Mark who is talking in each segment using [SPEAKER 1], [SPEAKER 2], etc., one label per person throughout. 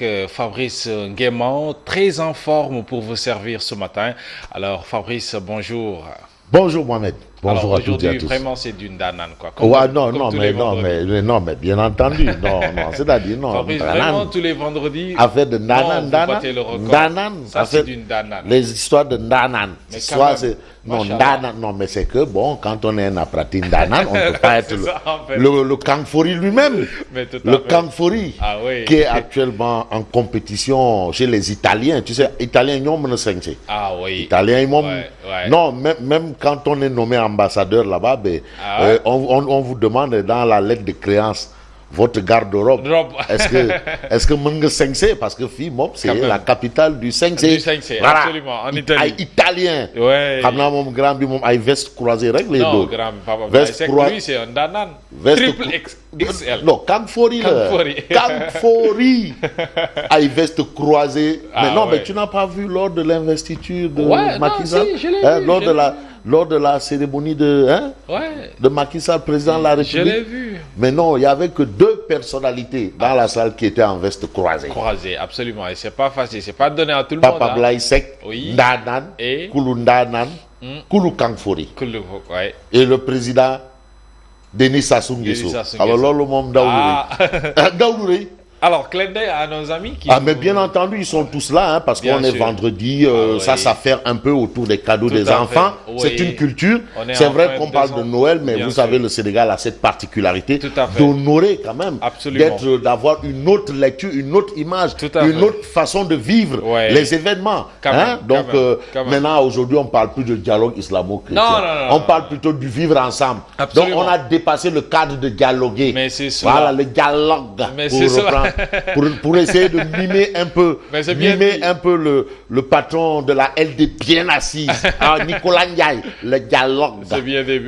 [SPEAKER 1] avec Fabrice Nguema, très en forme pour vous servir ce matin. Alors Fabrice, bonjour.
[SPEAKER 2] Bonjour Mohamed. Bonjour
[SPEAKER 1] Alors,
[SPEAKER 2] à toutes et à tous.
[SPEAKER 1] Aujourd'hui, vraiment, c'est d'une danane, quoi.
[SPEAKER 2] Mais bien entendu, c'est-à-dire, non.
[SPEAKER 1] Fabrice, vraiment, tous les vendredis.
[SPEAKER 2] Affaire de nanan,
[SPEAKER 1] Ça, c'est d'une danane.
[SPEAKER 2] Les histoires de nanan. Non, mais c'est que, bon, quand on est un apprenti nanan, on ne peut pas être le Kangfori lui-même. Le Kangfori, qui est actuellement en compétition chez les Italiens. Tu sais, Italiens, ils ont
[SPEAKER 1] Ah oui.
[SPEAKER 2] Italiens, ils ont... Non, même quand on est nommé ambassadeur là-bas, on vous demande dans la lettre de créance votre garde-robe. Est-ce que Manga 5C, parce que FIMOP, c'est la capitale du 5C.
[SPEAKER 1] Du 5C, voilà. Absolument, en Italie.
[SPEAKER 2] Italien.
[SPEAKER 1] Ouais.
[SPEAKER 2] Mon grand bi mom ay veste croisée rek les
[SPEAKER 1] non,
[SPEAKER 2] dos.
[SPEAKER 1] Grand papa.
[SPEAKER 2] Veste croisée.
[SPEAKER 1] Lui, c'est un danan. Triple XL.
[SPEAKER 2] Non, Kangfori. Kangfori. Ay veste croisée. Mais non, mais tu n'as pas vu lors de l'investiture de Macky Sall, lors de la cérémonie de Macky Sall, président de la République.
[SPEAKER 1] Je l'ai vu.
[SPEAKER 2] Mais non, il n'y avait que 2 personnalités dans la salle qui étaient en veste croisée.
[SPEAKER 1] Croisée, absolument. Et c'est pas facile, c'est pas donné à tout le monde.
[SPEAKER 2] Papa Blaïsek, Ndanan, Koulou Ndanan, Koulou Kangfori. Et le président Denis Sassou Nguesso. Alors là, le monde Daoulouré.
[SPEAKER 1] Alors, clin d'œil à nos amis qui...
[SPEAKER 2] mais bien entendu, ils sont tous là, parce qu'on est vendredi, ça s'affaire un peu autour des cadeaux des enfants. C'est une culture. C'est vrai qu'on parle de Noël, mais vous savez, le Sénégal a cette particularité d'honorer quand même, d'avoir une autre lecture, une autre image, une autre façon de vivre les événements. Donc, maintenant, aujourd'hui, on ne parle plus de dialogue islamo-chrétien. On parle plutôt du vivre ensemble. Donc, on a dépassé le cadre de dialoguer. Voilà, le dialogue. Pour essayer de mimer un peu, le patron de la LD bien assise, Nicolas Ndiaye, le dialogue.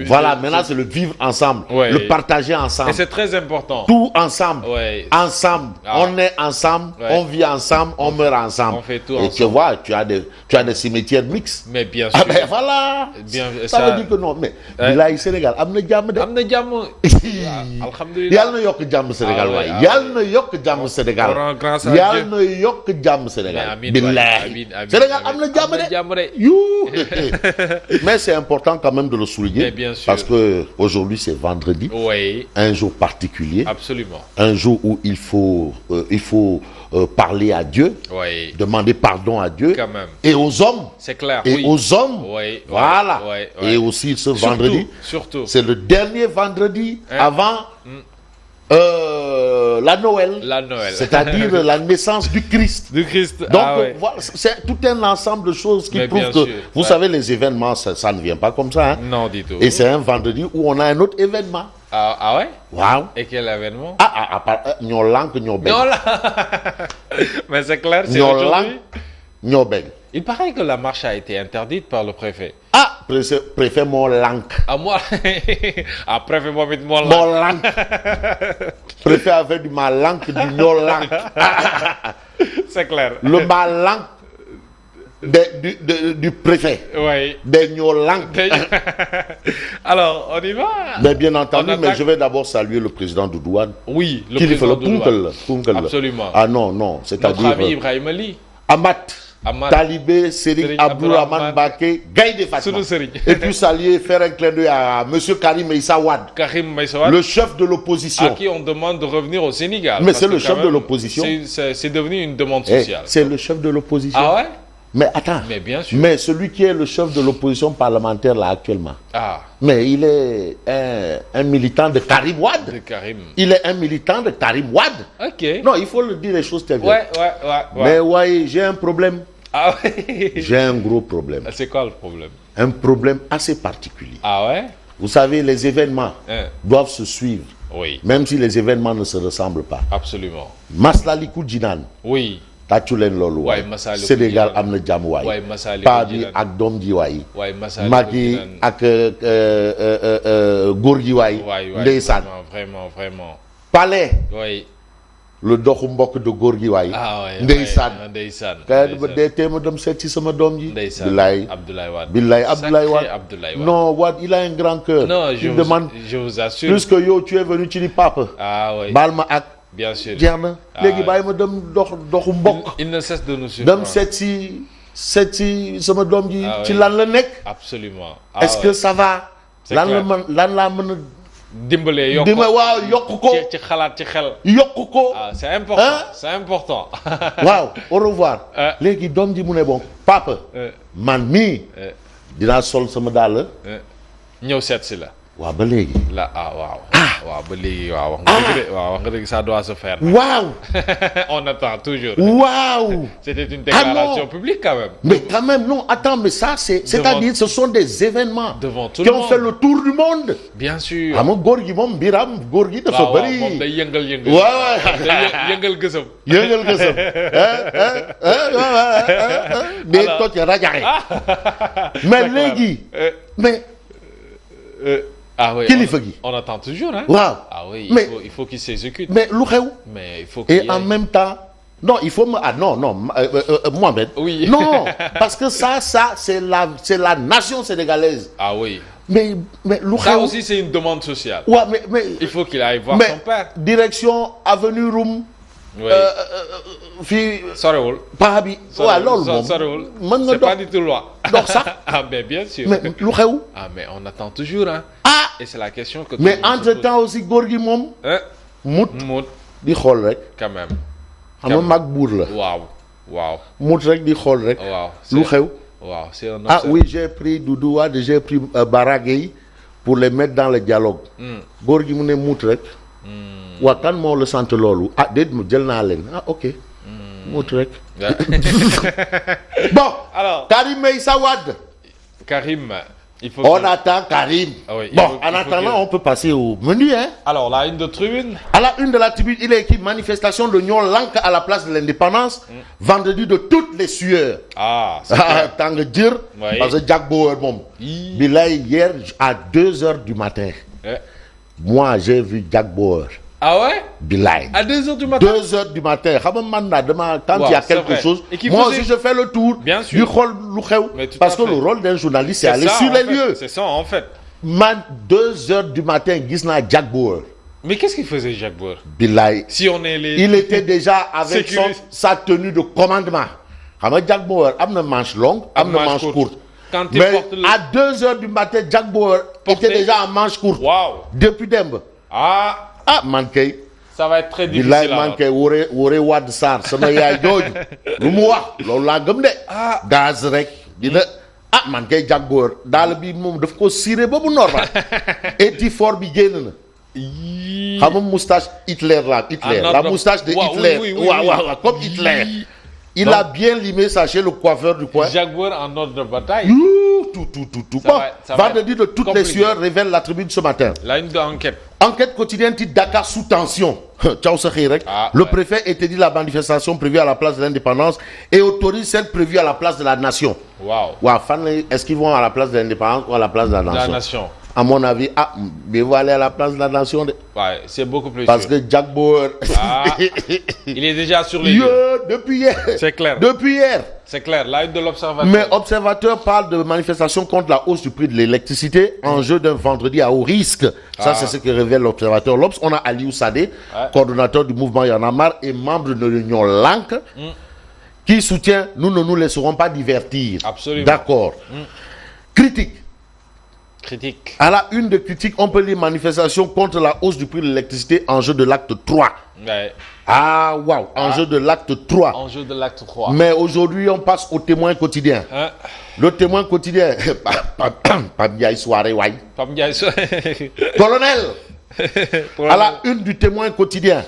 [SPEAKER 2] Voilà, maintenant c'est le vivre ensemble, le partager ensemble.
[SPEAKER 1] Et c'est très important.
[SPEAKER 2] Tout ensemble, ensemble. On est ensemble, on vit ensemble, on meurt ensemble.
[SPEAKER 1] On fait tout
[SPEAKER 2] ensemble. Et tu vois, tu as des cimetières mixtes.
[SPEAKER 1] Mais bien sûr.
[SPEAKER 2] Ben voilà. Ça veut dire que non, mais bilaay Sénégal, amna jàmm de.
[SPEAKER 1] Amna jàmm. Alhamdulillah.
[SPEAKER 2] Yàlla na yokk jàmm Sénégal waay. Yàlla na yokk jàmm Sénégal. Yàlla na yokk jàmm Sénégal. Billahi. Sénégal amna jàmm de. Mais c'est important quand même de le souligner. Parce que aujourd'hui c'est vendredi. Un jour particulier.
[SPEAKER 1] Absolument.
[SPEAKER 2] Un jour où il faut parler à Dieu, demander pardon à Dieu et aux hommes.
[SPEAKER 1] C'est clair.
[SPEAKER 2] Et aux hommes. Voilà. Et aussi ce vendredi, c'est le dernier vendredi avant la Noël. C'est-à-dire la naissance du Christ. Donc voilà, c'est tout un ensemble de choses qui prouvent que, vous savez, les événements, ça ne vient pas comme ça.
[SPEAKER 1] Non, du tout.
[SPEAKER 2] Et c'est un vendredi où on a un autre événement.
[SPEAKER 1] Ah ouais?
[SPEAKER 2] Wow.
[SPEAKER 1] Et quel événement? Mais c'est clair, c'est aujourd'hui. Il paraît que la marche a été interdite par le préfet.
[SPEAKER 2] Préfet mon langue.
[SPEAKER 1] Moi préfet mon
[SPEAKER 2] langue. Préfet avec du ma langue, du no langue.
[SPEAKER 1] C'est clair.
[SPEAKER 2] Le ma langue du préfet. De no langue.
[SPEAKER 1] Alors, on y va.
[SPEAKER 2] Mais bien entendu, mais je vais d'abord saluer le président de douane.
[SPEAKER 1] Oui, le président de douane. Absolument.
[SPEAKER 2] Ah non, c'est-à-dire...
[SPEAKER 1] Notre ami Ibrahim Ali.
[SPEAKER 2] Talibé, Serigne Abdourahmane Baké, Gaïdé Fatma. Et puis saluer, faire un clin d'œil à M. Karim Meïssa Wade, le chef de l'opposition.
[SPEAKER 1] À qui on demande de revenir au Sénégal.
[SPEAKER 2] Mais c'est le chef de l'opposition.
[SPEAKER 1] C'est devenu une demande sociale.
[SPEAKER 2] C'est le chef de l'opposition.
[SPEAKER 1] Ah ouais?
[SPEAKER 2] Mais attends, mais celui qui est le chef de l'opposition parlementaire là actuellement, mais il est un militant de Karim Wade. Il est un militant de Karim Wade. Non, il faut le dire les choses telles quelles. Mais ouais, j'ai un problème. J'ai un gros problème.
[SPEAKER 1] C'est quoi le problème?
[SPEAKER 2] Un problème assez particulier.
[SPEAKER 1] Vous
[SPEAKER 2] savez, les événements doivent se suivre. Même si les événements ne se ressemblent pas.
[SPEAKER 1] Absolument.
[SPEAKER 2] Maslalikou Djinan. Tàcculeen loolu Sénégal am na jàmm waay paa bi ak doom ji waay mag yi ak góor gi waay ndeysaan
[SPEAKER 1] vraiment
[SPEAKER 2] palais le doxu mbokk de góor gi waay ndeysaan kay ba dee téema dem seet ci sama doom ji billaay Abdoulaye Wade non Wade il a un grand cœur il demande
[SPEAKER 1] je vous assure
[SPEAKER 2] plus que yow tu es venu ci ni papa baal ma ak
[SPEAKER 1] bien sûr
[SPEAKER 2] jeex na léegi bàyyi ma dem doxu mbokk.
[SPEAKER 1] il ne cesse de nous surprendre.
[SPEAKER 2] dem seet si sama doom ji. ci lan la nekk.
[SPEAKER 1] absolument.
[SPEAKER 2] est-ce que ça va. lan laa mën a.
[SPEAKER 1] dimbalee yokk
[SPEAKER 2] ko
[SPEAKER 1] ci xalaat ci xel.
[SPEAKER 2] yokk ko.
[SPEAKER 1] c'est important c'est important.
[SPEAKER 2] waaw au revoir. léegi doom ji mu ne bon papa. man mii. dinaa sol sama dàll.
[SPEAKER 1] ñëw seet si la.
[SPEAKER 2] waaw ba léegi.
[SPEAKER 1] waaw ba léegi waaw wax nga dëgg ça doit se faire.
[SPEAKER 2] waaw.
[SPEAKER 1] on attend toujours.
[SPEAKER 2] waaw.
[SPEAKER 1] c'était une déclaration publique quand même.
[SPEAKER 2] mais quand même non attends mais ça c'est-à-dire ce sont des événements.
[SPEAKER 1] devant tout
[SPEAKER 2] qui ont fait le tour du monde.
[SPEAKER 1] bien sûr.
[SPEAKER 2] xam nga góor gi moom Biram góor gi dafa bëri.
[SPEAKER 1] moom day yëngal.
[SPEAKER 2] waaw
[SPEAKER 1] day yëngal gësëm.
[SPEAKER 2] day toj rajaxe. mais léegi. mais. kilifa gi.
[SPEAKER 1] on attend toujours hein.
[SPEAKER 2] waaw
[SPEAKER 1] oui
[SPEAKER 2] mais
[SPEAKER 1] il faut qu'il s'exécute.
[SPEAKER 2] mais lu xew.
[SPEAKER 1] mais il faut
[SPEAKER 2] et en même temps non il faut Mohamed.
[SPEAKER 1] oui
[SPEAKER 2] non parce que ça c'est la nation sénégalaise.
[SPEAKER 1] oui.
[SPEAKER 2] mais lu xew.
[SPEAKER 1] ça aussi c'est une demande sociale.
[SPEAKER 2] waaw mais
[SPEAKER 1] il faut qu'il aille voir son père.
[SPEAKER 2] direction avenue Roume.
[SPEAKER 1] oui
[SPEAKER 2] fii.
[SPEAKER 1] sorewul.
[SPEAKER 2] paa bi. waaw loolu moom
[SPEAKER 1] sorewul.
[SPEAKER 2] mën nga
[SPEAKER 1] c'est pas du tout loin.
[SPEAKER 2] dox sax.
[SPEAKER 1] mais bien sûr.
[SPEAKER 2] mais lu xew.
[SPEAKER 1] mais on attend toujours hein. et c'est la question que.
[SPEAKER 2] mais entre temps aussi góor gi moom. mut di xool rek.
[SPEAKER 1] quand même.
[SPEAKER 2] xam nga mag buur la.
[SPEAKER 1] waaw.
[SPEAKER 2] mut rek di xool rek.
[SPEAKER 1] waaw
[SPEAKER 2] lu xew.
[SPEAKER 1] waaw c'est un
[SPEAKER 2] oui j'ai pris Doudou Wade j'ai pris Bara Gueye pour les mettre dans le dialogue. góor gi mu ne mut rek. waa kan moo la sant loolu déet mu jël naa leen ok. mut rek. bon.
[SPEAKER 1] alors
[SPEAKER 2] Karim Meïssa Wade. On attend Karim. En attendant, on peut passer au menu. Hein.
[SPEAKER 1] Alors, la une de tribune.
[SPEAKER 2] À la une de la tribune, il est écrit manifestation de Nyon Lank à la place de l'Indépendance, vendredi de toutes les sueurs.
[SPEAKER 1] C'est
[SPEAKER 2] tant que dire, parce que Jack Bauer, il est hier à 2h du matin. Moi, j'ai vu Jack Bauer.
[SPEAKER 1] Ouais?
[SPEAKER 2] Bilay.
[SPEAKER 1] À 2h du matin?
[SPEAKER 2] 2h du matin. Quand il y a quelque chose, moi aussi je fais le tour.
[SPEAKER 1] Bien sûr.
[SPEAKER 2] Parce que le rôle d'un journaliste, c'est aller sur les lieux.
[SPEAKER 1] C'est ça en fait.
[SPEAKER 2] 2h du matin, Gisna Jack Bauer.
[SPEAKER 1] Mais qu'est-ce qu'il faisait Jack Bauer?
[SPEAKER 2] Bilay.
[SPEAKER 1] Si on est les...
[SPEAKER 2] Il était déjà avec sa tenue de commandement. Jack Bauer a une manche longue, a une manche courte. Mais à 2h du matin, Jack Bauer était déjà en manche courte.
[SPEAKER 1] Wow.
[SPEAKER 2] Depuis Dembe. Manqué.
[SPEAKER 1] Ça va être très difficile.
[SPEAKER 2] Il manqué wore Wad Sar sama yaay jooju lu mu wax loolu laa gëm de. gaz rek dina manqué Jack Bauer daal bi moom daf ko ciré ba mu normal et fort bi génn na. xam nga moustache Hitler la moustache de Hitler. waaw comme Hitler. Il a bien limé ça chez le coiffeur du coin.
[SPEAKER 1] Jack Bauer en ordre de bataille.
[SPEAKER 2] Tout. Vendredi de toutes les sueurs révèle la tribune ce matin.
[SPEAKER 1] La une d'enquête.
[SPEAKER 2] Enquête quotidienne titre Dakar sous tension. Le préfet interdit la manifestation prévue à la place de l'Indépendance et autorise celle prévue à la place de la Nation. Est-ce qu'ils vont à la place de l'Indépendance ou à la place de la Nation?
[SPEAKER 1] La Nation.
[SPEAKER 2] À mon avis, mais vous allez à la place de la Nation.
[SPEAKER 1] C'est beaucoup plus
[SPEAKER 2] parce que Jack Bauer...
[SPEAKER 1] il est déjà sur les lieux.
[SPEAKER 2] Depuis hier.
[SPEAKER 1] C'est clair.
[SPEAKER 2] Depuis hier.
[SPEAKER 1] C'est clair, la une de l'Observateur.
[SPEAKER 2] Mais Observateur parle de manifestation contre la hausse du prix de l'électricité, enjeu d'un vendredi à haut risque. Ça, c'est ce que révèle l'Observateur. L'Obs, on a Aliou Sadé, coordonnateur du mouvement Y'en a marre et membre de l'Union Lank, qui soutient « Nous ne nous laisserons pas divertir ».
[SPEAKER 1] Absolument.
[SPEAKER 2] D'accord. Critique. À la une de critique, on peut lire manifestation contre la hausse du prix de l'électricité, enjeu de l'acte 3. Enjeu de l'acte 3.
[SPEAKER 1] Enjeu de l'acte 3.
[SPEAKER 2] Mais aujourd'hui, on passe au témoin quotidien. Le témoin quotidien. Colonel. À la une du témoin quotidien.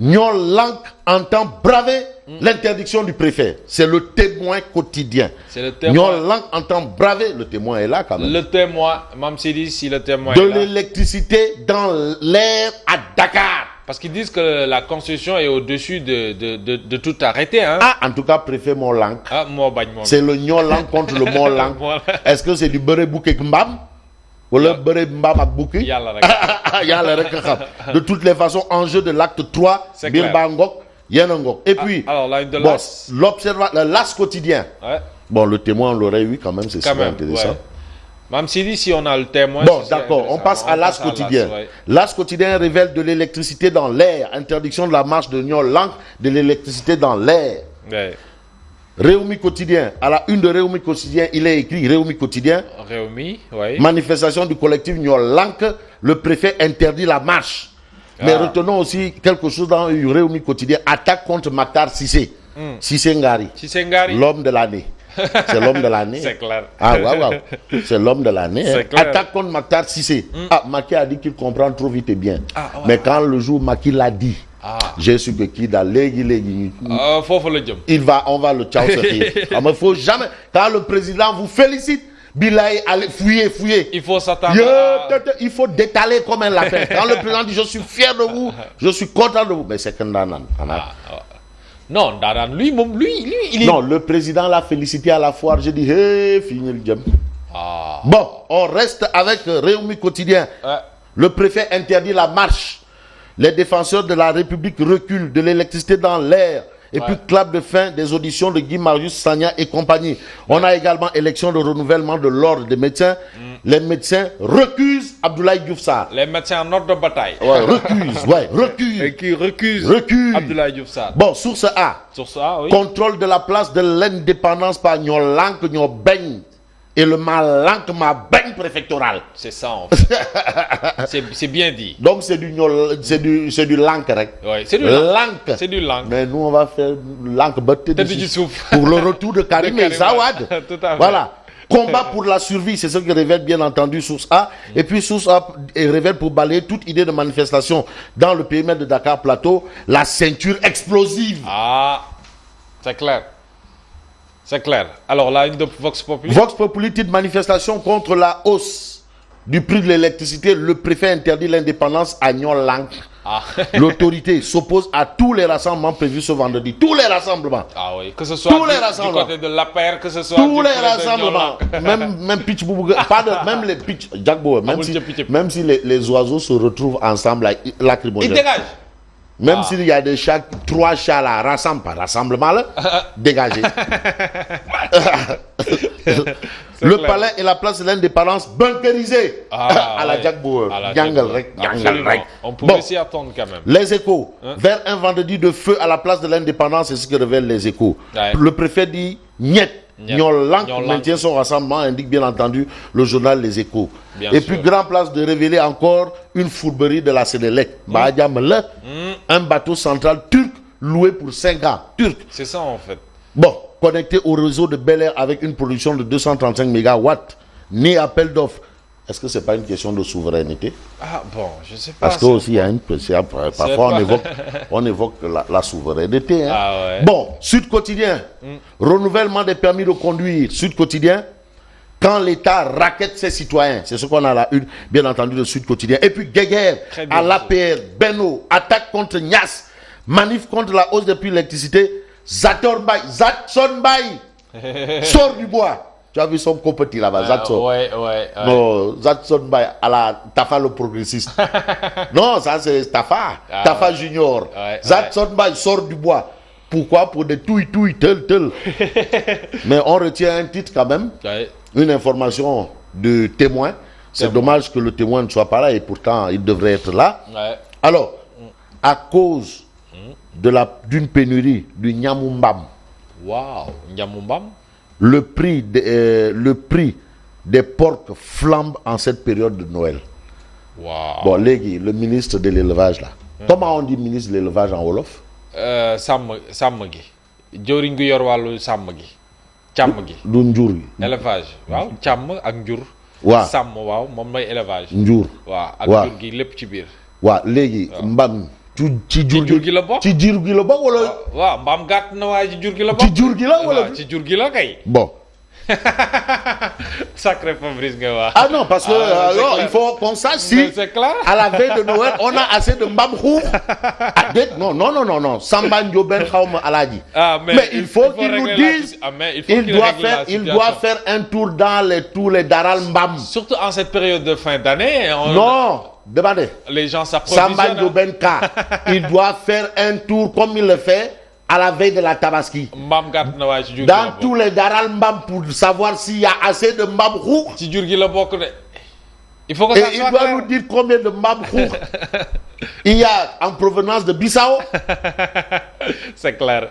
[SPEAKER 2] Nyon Lank entend braver l'interdiction du préfet. C'est le témoin quotidien.
[SPEAKER 1] C'est le témoin.
[SPEAKER 2] Nyon Lank entend braver, le témoin est là quand même.
[SPEAKER 1] Le témoin, Mam Sidi, si le témoin
[SPEAKER 2] de
[SPEAKER 1] est là. De
[SPEAKER 2] l'électricité dans l'air à Dakar.
[SPEAKER 1] Parce qu'ils disent que la Constitution est au-dessus de tout arrêté. Hein?
[SPEAKER 2] En tout cas, préfet Mont Lank.
[SPEAKER 1] C'est
[SPEAKER 2] le Nyon Lank contre le Mont Lank. Est-ce que c'est du beurre bouquet mbam? Wala beurre mbam ak bouquet? Yalla rek xam. De toutes les façons, enjeu de l'acte 3, Birba Ngok, Yenangok. Et puis, l'Observateur, l'As quotidien. Bon, le témoin, on l'aurait eu quand même, c'est super intéressant.
[SPEAKER 1] Même si on a le témoin...
[SPEAKER 2] Bon, d'accord, on passe à l'As quotidien. L'As quotidien révèle de l'électricité dans l'air. Interdiction de la marche de Nyon Lank, de l'électricité dans l'air.
[SPEAKER 1] Ouais.
[SPEAKER 2] Réumi quotidien. À la une de Réumi quotidien, il est écrit Réumi quotidien.
[SPEAKER 1] Réumi, oui.
[SPEAKER 2] Manifestation du collectif Nyon Lank. Le préfet interdit la marche. Mais retenons aussi quelque chose dans Réumi quotidien. Attaque contre Maktar Cissé. Cissé Ngari. L'homme de l'année. C'est l'homme de l'année.
[SPEAKER 1] C'est clair.
[SPEAKER 2] Ah, ouais. C'est l'homme de l'année. Hein. Attaque contre Maktar Cissé. Ah, Maki a dit qu'il comprend trop vite et bien. Mais quand le jour Maki l'a dit, j'ai su que qui dans on va le tchausser. Il faut jamais. Quand le président vous félicite, Bilaï, allez, fouillez.
[SPEAKER 1] Il faut s'attendre.
[SPEAKER 2] Il faut détaler comme un lapin. Quand le président dit je suis fier de vous, je suis content de vous, mais c'est qu'un danan.
[SPEAKER 1] Non, danan, lui, il est.
[SPEAKER 2] Non, le président l'a félicité à la foire. J'ai dit, hey, fini le jam. Bon, on reste avec Réumi quotidien. Le préfet interdit la marche. Les défenseurs de la République reculent, de l'électricité dans l'air. Et puis clap de fin des auditions de Guy Marius Sagna et compagnie. On a également élection de renouvellement de l'ordre des médecins. Les médecins recusent Abdoulaye Diouf Sarr.
[SPEAKER 1] Les médecins en ordre de bataille.
[SPEAKER 2] Recusent.
[SPEAKER 1] Et qui recusent Abdoulaye Diouf Sarr.
[SPEAKER 2] Bon, source A.
[SPEAKER 1] Oui.
[SPEAKER 2] Contrôle de la place de l'indépendance par Nyon Lank, Nyon Beng. Et le Malank Mabeng préfectoral.
[SPEAKER 1] C'est ça en fait. C'est bien dit.
[SPEAKER 2] Donc c'est du Lank.
[SPEAKER 1] Oui, c'est du Lank.
[SPEAKER 2] C'est du Lank. Mais nous on va faire Lank pour le retour de Karim et Zawad.
[SPEAKER 1] Tout à fait.
[SPEAKER 2] Voilà. Combat pour la survie, c'est ce que révèle bien entendu Source A. Et puis Source A révèle pour balayer toute idée de manifestation dans le périmètre de Dakar Plateau, la ceinture explosive.
[SPEAKER 1] C'est clair. C'est clair. Alors là, une de Vox Populi.
[SPEAKER 2] Vox Populi, petite manifestation contre la hausse du prix de l'électricité. Le préfet interdit l'indépendance à Nyon Lank. L'autorité s'oppose à tous les rassemblements prévus ce vendredi. Tous les rassemblements.
[SPEAKER 1] Que ce soit du côté de l'APR, que ce soit
[SPEAKER 2] tous les rassemblements. Même pitch même les pitch Jackbo, même si les oiseaux se retrouvent ensemble, lacrymogène.
[SPEAKER 1] Ils dégagent.
[SPEAKER 2] Même s'il y a des chats, 3 chats là, rassemblement là, dégagez. Le palais et la place de l'indépendance bunkerisés à la Jackbo.
[SPEAKER 1] On pouvait s'y attendre quand même.
[SPEAKER 2] Les Échos, vers un vendredi de feu à la place de l'indépendance, c'est ce que révèlent les Échos. Le préfet dit niet. Nyon Lank maintient son rassemblement, indique bien entendu le journal Les Échos. Et puis, grand place de révéler encore une fourberie de la Sénélec. Un bateau central turc loué pour 5 ans. Turc.
[SPEAKER 1] C'est ça en fait.
[SPEAKER 2] Bon, connecté au réseau de Bel Air avec une production de 235 MW, ni appel d'offres. Est-ce que ce n'est pas une question de souveraineté?
[SPEAKER 1] Je sais pas.
[SPEAKER 2] Parce que aussi, il y a une parfois on évoque la souveraineté. Bon, Sud Quotidien, renouvellement des permis de conduire. Sud Quotidien, quand l'État raquette ses citoyens. C'est ce qu'on a là, bien entendu, de Sud Quotidien. Et puis, guerre à l'APR, Beno, attaque contre Nias, manif contre la hausse des prix de l'électricité. Zatson Bay, sort du bois. Tu as vu son compétit là-bas, Zatson. Non, Zatson Bay, à la Tafa le progressiste. Non, ça c'est Tafa. Tafa Junior. Zatson Bay sort du bois. Pourquoi? Pour des touilles, tel. Mais on retient un titre quand même. Une information de témoin. C'est dommage que le témoin ne soit pas là et pourtant il devrait être là. Alors, à cause d'une pénurie du Nyamumbam.
[SPEAKER 1] Nyamumbam.
[SPEAKER 2] Le prix des porcs flambe en cette période de Noël. Bon, le ministre de l'élevage là. Comment on dit ministre de l'élevage en Wolof?
[SPEAKER 1] Samagi. Joringu yor walu samagi. Chamagi.
[SPEAKER 2] Du njur.
[SPEAKER 1] Élevage. Waaw, cham ak njur. Sam waaw, mom moy élevage.
[SPEAKER 2] Njur.
[SPEAKER 1] Waaw, ak njur gi lepp ci biir.
[SPEAKER 2] Waaw, léegi mbam ci jur gi la bokk. Ci jur gi la bokk wala?
[SPEAKER 1] Waaw, mbam gàtt na waaye ci jur gi la bokk.
[SPEAKER 2] Ci jur gi la wala?
[SPEAKER 1] Ci jur gi la kay.
[SPEAKER 2] Bon.
[SPEAKER 1] Sacré Fabrice Gawa.
[SPEAKER 2] Ah non, parce que il faut qu'on sache si à la veille de Noël, on a assez de mbamkhou. Non. Samba Ndioben Khaoum Aladi. Mais il faut qu'il nous dise, il doit faire un tour dans tous les daral mbam.
[SPEAKER 1] Surtout en cette période de fin d'année.
[SPEAKER 2] Non, demandez.
[SPEAKER 1] Les gens s'approvisionnent.
[SPEAKER 2] Samba Ndioben Ka, il doit faire un tour comme il le fait à la veille de la Tabaski. Dans tous les daral mbam pour savoir s'il y a assez de mbam roux.
[SPEAKER 1] Il faut que ça
[SPEAKER 2] et il doit nous dire combien de mbam roux il y a en provenance de Bissau.
[SPEAKER 1] C'est clair.